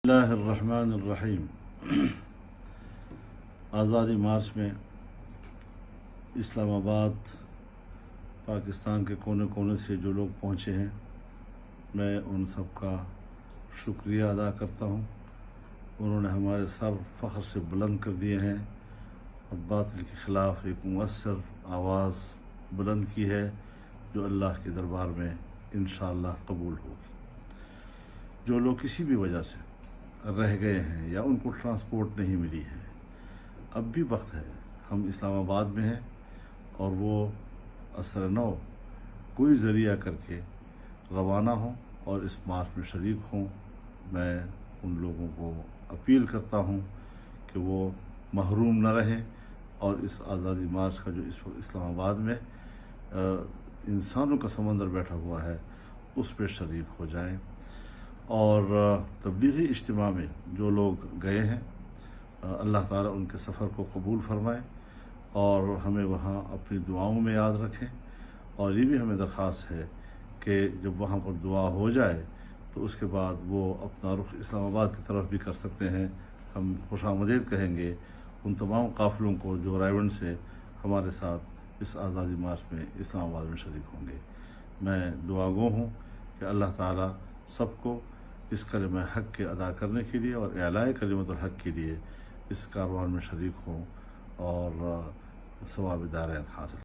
اللہ الرحمن الرحیم۔ آزادی مارچ میں اسلام آباد پاکستان کے کونے کونے سے جو لوگ پہنچے ہیں، میں ان سب کا شکریہ ادا کرتا ہوں۔ انہوں نے ہمارے سر فخر سے بلند کر دیے ہیں اور باطل کے خلاف ایک مؤثر آواز بلند کی ہے جو اللہ کے دربار میں انشاءاللہ قبول ہوگی۔ جو لوگ کسی بھی وجہ سے رہ گئے ہیں یا ان کو ٹرانسپورٹ نہیں ملی ہے، اب بھی وقت ہے۔ ہم اسلام آباد میں ہیں اور وہ عصر نو کوئی ذریعہ کر کے روانہ ہوں اور اس مارچ میں شریک ہوں۔ میں ان لوگوں کو اپیل کرتا ہوں کہ وہ محروم نہ رہیں اور اس آزادی مارچ کا جو اس وقت اسلام آباد میں انسانوں کا سمندر بیٹھا ہوا ہے اس پہ شریک ہو جائیں۔ اور تبلیغی اجتماع میں جو لوگ گئے ہیں، اللہ تعالیٰ ان کے سفر کو قبول فرمائے اور ہمیں وہاں اپنی دعاؤں میں یاد رکھیں۔ اور یہ بھی ہمیں درخواست ہے کہ جب وہاں پر دعا ہو جائے تو اس کے بعد وہ اپنا رخ اسلام آباد کی طرف بھی کر سکتے ہیں۔ ہم خوش آمدید کہیں گے ان تمام قافلوں کو جو رائے سے ہمارے ساتھ اس آزادی مارچ میں اسلام آباد میں شریک ہوں گے۔ میں دعا گو ہوں کہ اللہ تعالیٰ سب کو اس کلمہ حق کے ادا کرنے کے لیے اور اعلاء کلمت الحق کے لیے اس کاروان میں شریک ہوں اور ثواب دارین حاصل